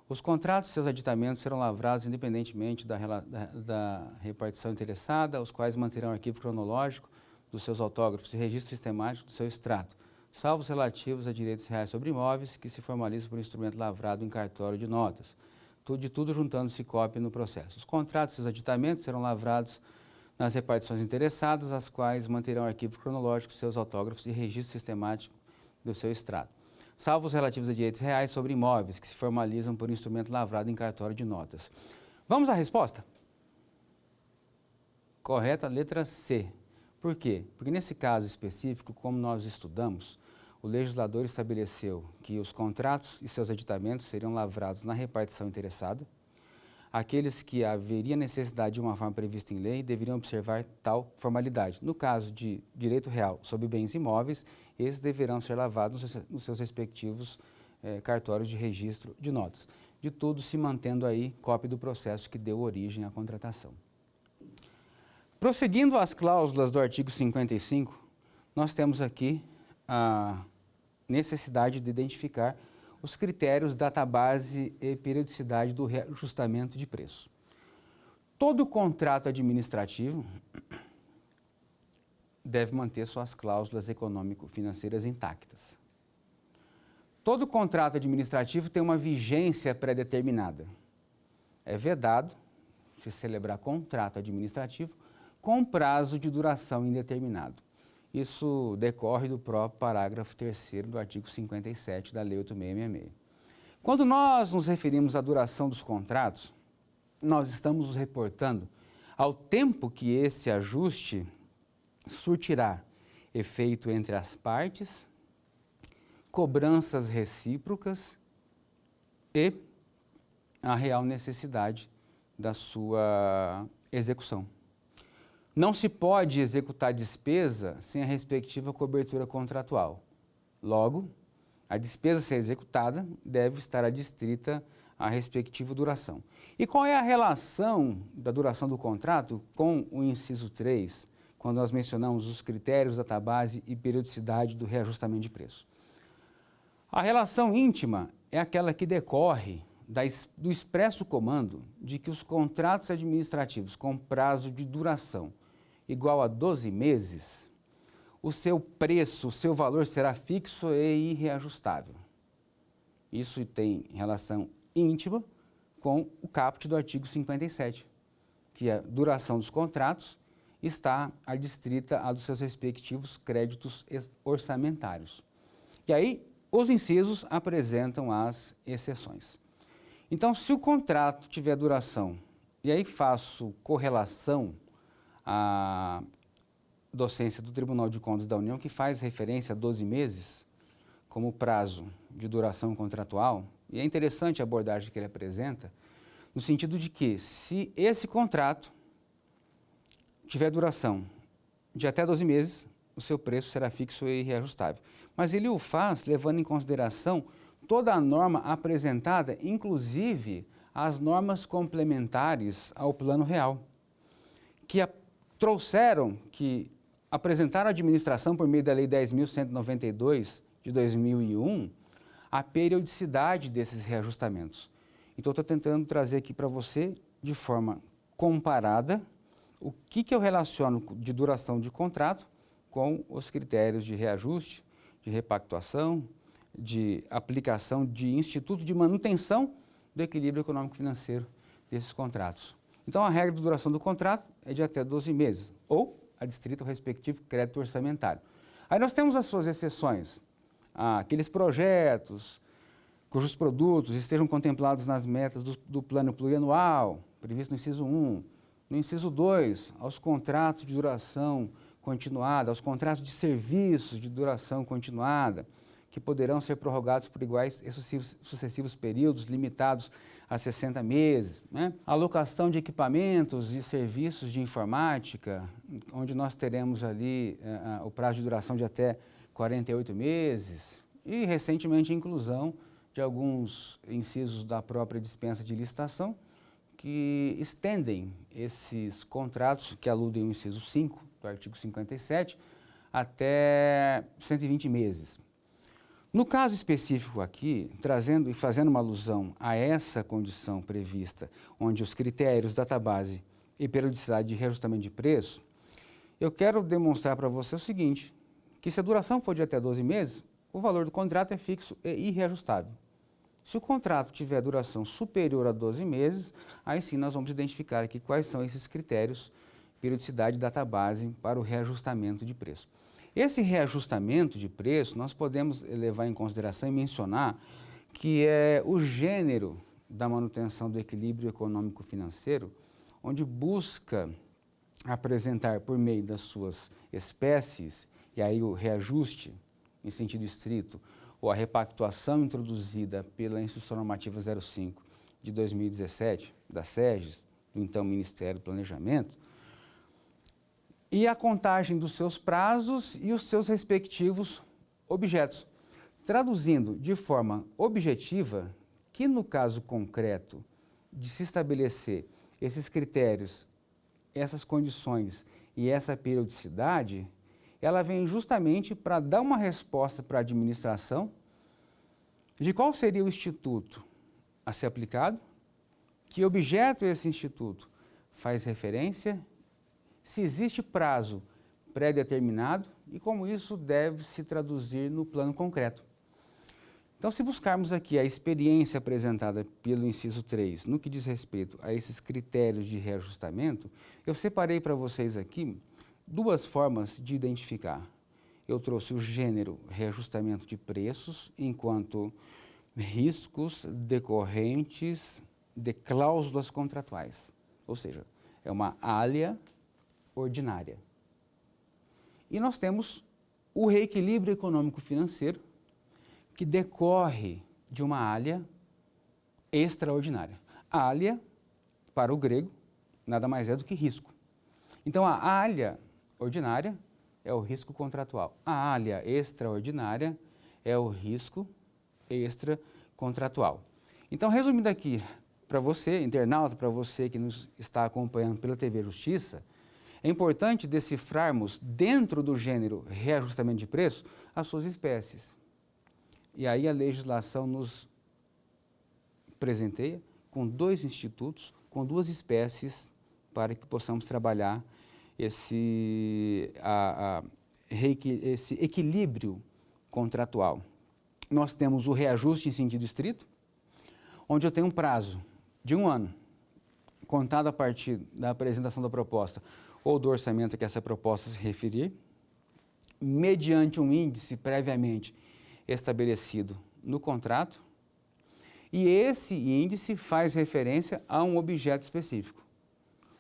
Os contratos e seus aditamentos serão lavrados independentemente da repartição interessada, os quais manterão arquivo cronológico dos seus autógrafos e registro sistemático do seu extrato, salvo os relativos a direitos reais sobre imóveis, que se formalizam por instrumento lavrado em cartório de notas. De tudo juntando-se cópia no processo. Os contratos e seus aditamentos serão lavrados nas repartições interessadas, as quais manterão arquivo cronológico dos seus autógrafos e registro sistemático do seu extrato, salvo os relativos a direitos reais sobre imóveis, que se formalizam por instrumento lavrado em cartório de notas. Vamos à resposta? Correta, letra C. Por quê? Porque nesse caso específico, como nós estudamos, o legislador estabeleceu que os contratos e seus aditamentos seriam lavrados na repartição interessada. Aqueles que haveria necessidade de uma forma prevista em lei deveriam observar tal formalidade. No caso de direito real sobre bens imóveis, esses deverão ser lavados nos seus respectivos cartórios de registro de notas. De tudo se mantendo aí cópia do processo que deu origem à contratação. Prosseguindo as cláusulas do artigo 55, nós temos aqui a necessidade de identificar os critérios, database e periodicidade do reajustamento de preço. Todo contrato administrativo deve manter suas cláusulas econômico-financeiras intactas. Todo contrato administrativo tem uma vigência pré-determinada. É vedado se celebrar contrato administrativo com prazo de duração indeterminado. Isso decorre do próprio parágrafo 3º do artigo 57 da Lei 8.666. Quando nós nos referimos à duração dos contratos, nós estamos nos reportando ao tempo que esse ajuste surtirá efeito entre as partes, cobranças recíprocas e a real necessidade da sua execução. Não se pode executar despesa sem a respectiva cobertura contratual. Logo, a despesa a ser executada deve estar adstrita à respectiva duração. E qual é a relação da duração do contrato com o inciso 3, quando nós mencionamos os critérios, database e periodicidade do reajustamento de preço? A relação íntima é aquela que decorre do expresso comando de que os contratos administrativos com prazo de duração igual a 12 meses, o seu preço, o seu valor será fixo e irreajustável. Isso tem relação íntima com o caput do artigo 57, que a duração dos contratos está adstrita a dos seus respectivos créditos orçamentários. E aí, os incisos apresentam as exceções. Então, se o contrato tiver duração, e aí faço correlação à docência do Tribunal de Contas da União, que faz referência a 12 meses como prazo de duração contratual, e é interessante a abordagem que ele apresenta, no sentido de que, se esse contrato tiver duração de até 12 meses, o seu preço será fixo e reajustável. Mas ele o faz levando em consideração toda a norma apresentada, inclusive as normas complementares ao Plano Real, que apresentaram à administração, por meio da Lei 10.192 de 2001, a periodicidade desses reajustamentos. Então, estou tentando trazer aqui para você, de forma comparada, o que eu relaciono de duração de contrato com os critérios de reajuste, de repactuação, de aplicação de instituto de manutenção do equilíbrio econômico-financeiro desses contratos. Então, a regra de duração do contrato é de até 12 meses, ou adstrita ao respectivo crédito orçamentário. Aí nós temos as suas exceções, aqueles projetos cujos produtos estejam contemplados nas metas do plano plurianual, previsto no inciso 1, no inciso 2, aos contratos de duração continuada, aos contratos de serviços de duração continuada, que poderão ser prorrogados por iguais e sucessivos períodos, limitados a 60 meses. Né? A alocação de equipamentos e serviços de informática, onde nós teremos ali o prazo de duração de até 48 meses. E, recentemente, a inclusão de alguns incisos da própria dispensa de licitação, que estendem esses contratos, que aludem ao inciso 5 do artigo 57, até 120 meses. No caso específico aqui, trazendo e fazendo uma alusão a essa condição prevista, onde os critérios database e periodicidade de reajustamento de preço, eu quero demonstrar para você o seguinte, que se a duração for de até 12 meses, o valor do contrato é fixo e irreajustável. Se o contrato tiver duração superior a 12 meses, aí sim nós vamos identificar aqui quais são esses critérios, periodicidade e database para o reajustamento de preço. Esse reajustamento de preço, nós podemos levar em consideração e mencionar que é o gênero da manutenção do equilíbrio econômico-financeiro, onde busca apresentar por meio das suas espécies, e aí o reajuste em sentido estrito, ou a repactuação introduzida pela Instrução Normativa 05 de 2017, da SEGES, do então Ministério do Planejamento, e a contagem dos seus prazos e os seus respectivos objetos. Traduzindo de forma objetiva que, no caso concreto de se estabelecer esses critérios, essas condições e essa periodicidade, ela vem justamente para dar uma resposta para a administração de qual seria o instituto a ser aplicado, que objeto esse instituto faz referência, se existe prazo pré-determinado e como isso deve se traduzir no plano concreto. Então, se buscarmos aqui a experiência apresentada pelo inciso 3, no que diz respeito a esses critérios de reajustamento, eu separei para vocês aqui duas formas de identificar. Eu trouxe o gênero reajustamento de preços enquanto riscos decorrentes de cláusulas contratuais, ou seja, é uma alha ordinária. E nós temos o reequilíbrio econômico-financeiro, que decorre de uma alha extraordinária. A alha, para o grego, nada mais é do que risco. Então, a alha ordinária é o risco contratual. A alha extraordinária é o risco extracontratual. Então, resumindo aqui para você, internauta, para você que nos está acompanhando pela TV Justiça, é importante decifrarmos dentro do gênero reajustamento de preço as suas espécies. E aí a legislação nos presenteia com 2 institutos, com 2 espécies, para que possamos trabalhar esse equilíbrio contratual. Nós temos o reajuste em sentido estrito, onde eu tenho um prazo de 1 ano, contado a partir da apresentação da proposta ou do orçamento a que essa proposta se referir, mediante um índice previamente estabelecido no contrato, e esse índice faz referência a um objeto específico.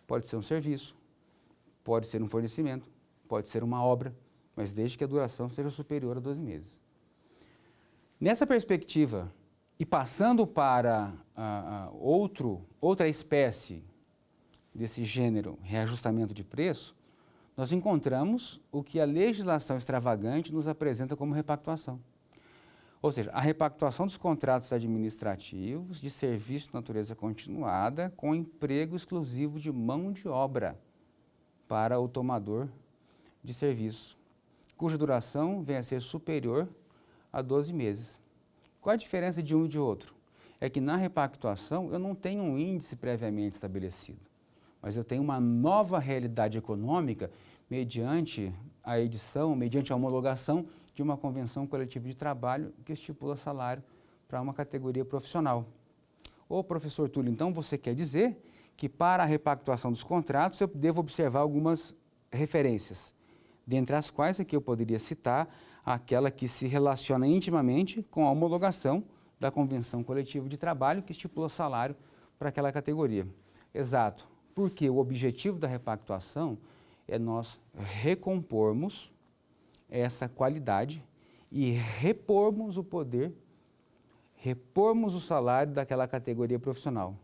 Pode ser um serviço, pode ser um fornecimento, pode ser uma obra, mas desde que a duração seja superior a 12 meses. Nessa perspectiva, e passando para outra espécie desse gênero, reajustamento de preço, nós encontramos o que a legislação extravagante nos apresenta como repactuação. Ou seja, a repactuação dos contratos administrativos de serviço de natureza continuada com emprego exclusivo de mão de obra para o tomador de serviço, cuja duração venha a ser superior a 12 meses. Qual a diferença de um e de outro? É que na repactuação eu não tenho um índice previamente estabelecido, mas eu tenho uma nova realidade econômica mediante a edição, mediante a homologação de uma convenção coletiva de trabalho que estipula salário para uma categoria profissional. Ô, professor Túlio, então você quer dizer que para a repactuação dos contratos eu devo observar algumas referências, dentre as quais aqui eu poderia citar aquela que se relaciona intimamente com a homologação da convenção coletiva de trabalho que estipula salário para aquela categoria. Exato, porque o objetivo da repactuação é nós recompormos essa qualidade e repormos o poder, repormos o salário daquela categoria profissional.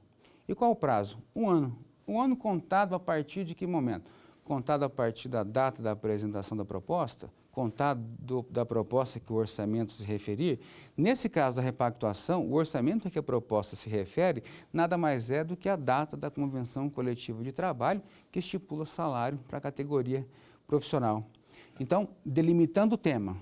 E qual o prazo? 1 ano. 1 ano contado a partir de que momento? Contado a partir da data da apresentação da proposta, contado da proposta que o orçamento se referir. Nesse caso da repactuação, o orçamento a que a proposta se refere nada mais é do que a data da convenção coletiva de trabalho que estipula salário para a categoria profissional. Então, delimitando o tema,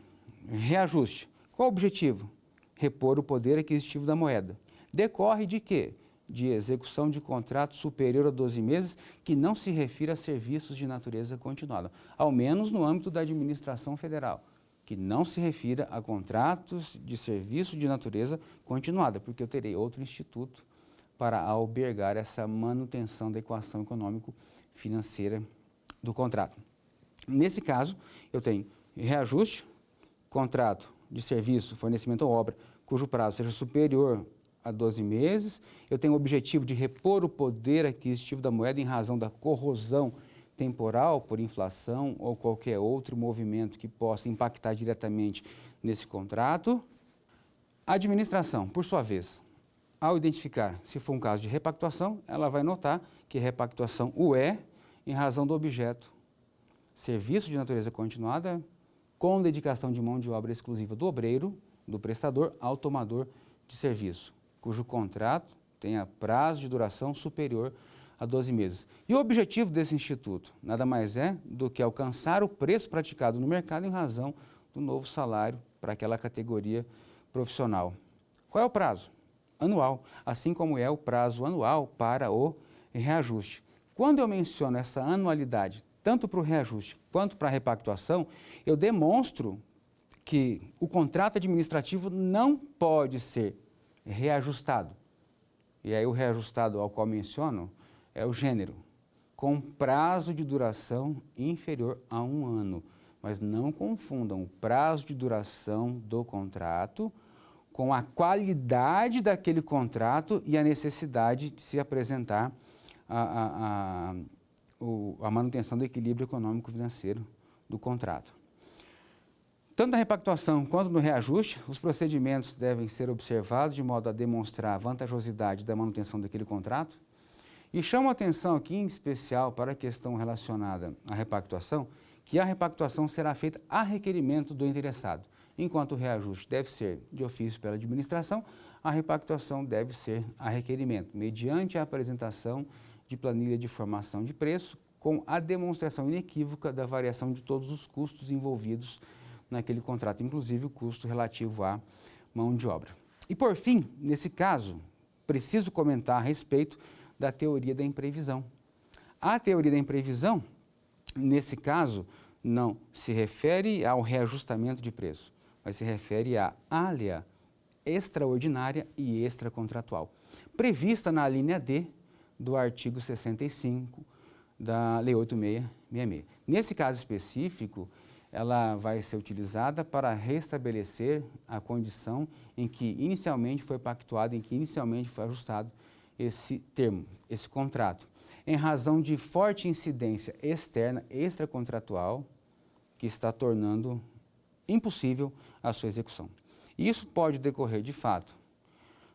reajuste. Qual o objetivo? Repor o poder aquisitivo da moeda. Decorre de quê? De execução de contrato superior a 12 meses que não se refira a serviços de natureza continuada, ao menos no âmbito da administração federal, que não se refira a contratos de serviço de natureza continuada, porque eu terei outro instituto para albergar essa manutenção da equação econômico-financeira do contrato. Nesse caso, eu tenho reajuste, contrato de serviço, fornecimento ou obra, cujo prazo seja superior a 12 meses, eu tenho o objetivo de repor o poder aquisitivo da moeda em razão da corrosão temporal por inflação ou qualquer outro movimento que possa impactar diretamente nesse contrato. A administração, por sua vez, ao identificar se for um caso de repactuação, ela vai notar que repactuação o é em razão do objeto serviço de natureza continuada com dedicação de mão de obra exclusiva do obreiro, do prestador, ao tomador de serviço, cujo contrato tenha prazo de duração superior a 12 meses. E o objetivo desse instituto nada mais é do que alcançar o preço praticado no mercado em razão do novo salário para aquela categoria profissional. Qual é o prazo? Anual, assim como é o prazo anual para o reajuste. Quando eu menciono essa anualidade, tanto para o reajuste quanto para a repactuação, eu demonstro que o contrato administrativo não pode ser reajustado. E aí o reajustado ao qual menciono é o gênero, com prazo de duração inferior a 1 ano. Mas não confundam o prazo de duração do contrato com a qualidade daquele contrato e a necessidade de se apresentar a manutenção do equilíbrio econômico-financeiro do contrato. Tanto na repactuação quanto no reajuste, os procedimentos devem ser observados de modo a demonstrar a vantajosidade da manutenção daquele contrato. E chamo a atenção aqui em especial para a questão relacionada à repactuação, que a repactuação será feita a requerimento do interessado. Enquanto o reajuste deve ser de ofício pela administração, a repactuação deve ser a requerimento, mediante a apresentação de planilha de formação de preço, com a demonstração inequívoca da variação de todos os custos envolvidos naquele contrato, inclusive o custo relativo à mão de obra. E por fim, nesse caso, preciso comentar a respeito da teoria da imprevisão. A teoria da imprevisão, nesse caso, não se refere ao reajustamento de preço, mas se refere à alha extraordinária e extracontratual, prevista na linha D do artigo 65 da Lei 8666. Nesse caso específico, ela vai ser utilizada para restabelecer a condição em que inicialmente foi pactuado, em que inicialmente foi ajustado esse termo, esse contrato, em razão de forte incidência externa, extracontratual, que está tornando impossível a sua execução. Isso pode decorrer de fato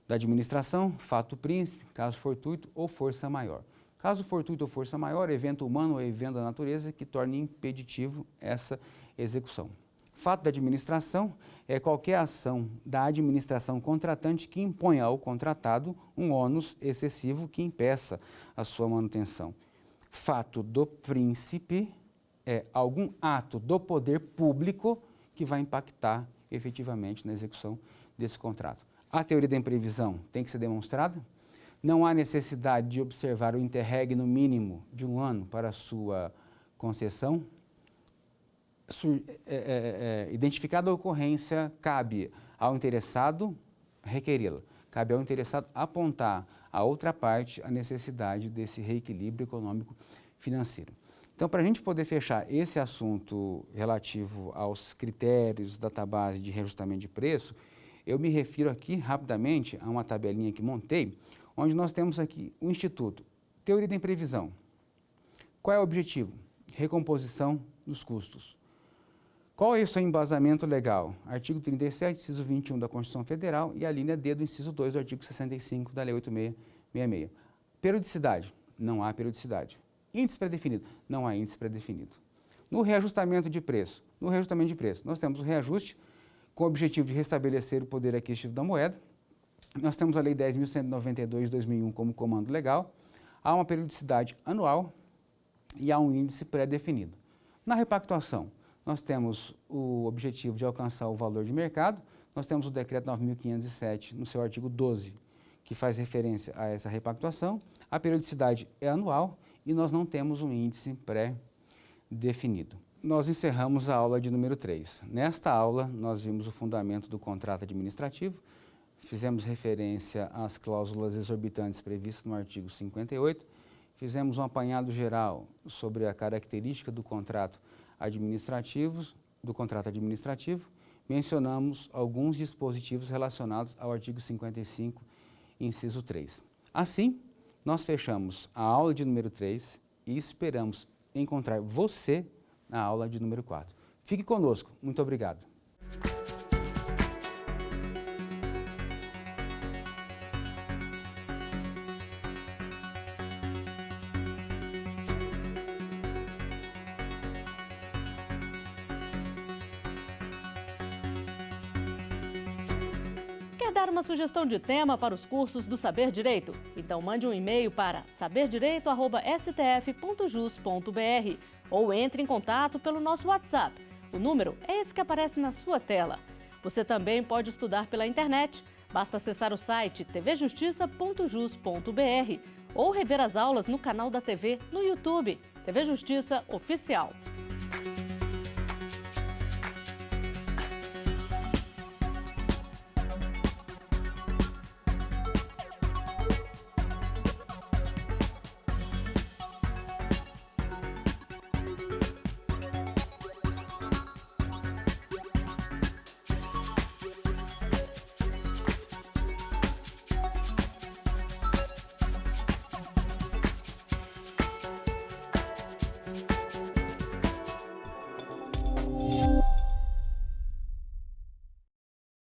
da administração, fato príncipe, caso fortuito ou força maior. Caso fortuito ou força maior, evento humano ou evento da natureza que torne impeditivo essa execução. Fato da administração é qualquer ação da administração contratante que imponha ao contratado um ônus excessivo que impeça a sua manutenção. Fato do príncipe é algum ato do poder público que vai impactar efetivamente na execução desse contrato. A teoria da imprevisão tem que ser demonstrada. Não há necessidade de observar o interregno mínimo de 1 ano para a sua concessão. Identificada a ocorrência, cabe ao interessado requeri-la. Cabe ao interessado apontar à outra parte a necessidade desse reequilíbrio econômico-financeiro. Então, para a gente poder fechar esse assunto relativo aos critérios da database de reajustamento de preço, eu me refiro aqui rapidamente a uma tabelinha que montei, onde nós temos aqui o Instituto Teoria da Imprevisão. Qual é o objetivo? Recomposição dos custos. Qual é o seu embasamento legal? Artigo 37, inciso 21 da Constituição Federal e a linha D do inciso 2 do artigo 65 da Lei 8666. Periodicidade? Não há periodicidade. Índice pré-definido? Não há índice pré-definido. No reajustamento de preço? No reajustamento de preço, nós temos o reajuste com o objetivo de restabelecer o poder aquisitivo da moeda. Nós temos a Lei 10.192 de 2001 como comando legal. Há uma periodicidade anual e há um índice pré-definido. Na repactuação, nós temos o objetivo de alcançar o valor de mercado, nós temos o decreto 9.507 no seu artigo 12, que faz referência a essa repactuação, a periodicidade é anual e nós não temos um índice pré-definido. Nós encerramos a aula de número 3. Nesta aula, nós vimos o fundamento do contrato administrativo, fizemos referência às cláusulas exorbitantes previstas no artigo 58, fizemos um apanhado geral sobre a característica do contrato administrativo, mencionamos alguns dispositivos relacionados ao artigo 55, inciso 3. Assim, nós fechamos a aula de número 3 e esperamos encontrar você na aula de número 4. Fique conosco. Muito obrigado. Quer dar uma sugestão de tema para os cursos do Saber Direito? Então mande um e-mail para saberdireito@stf.jus.br ou entre em contato pelo nosso WhatsApp. O número é esse que aparece na sua tela. Você também pode estudar pela internet. Basta acessar o site tvjustiça.jus.br ou rever as aulas no canal da TV no YouTube, TV Justiça Oficial.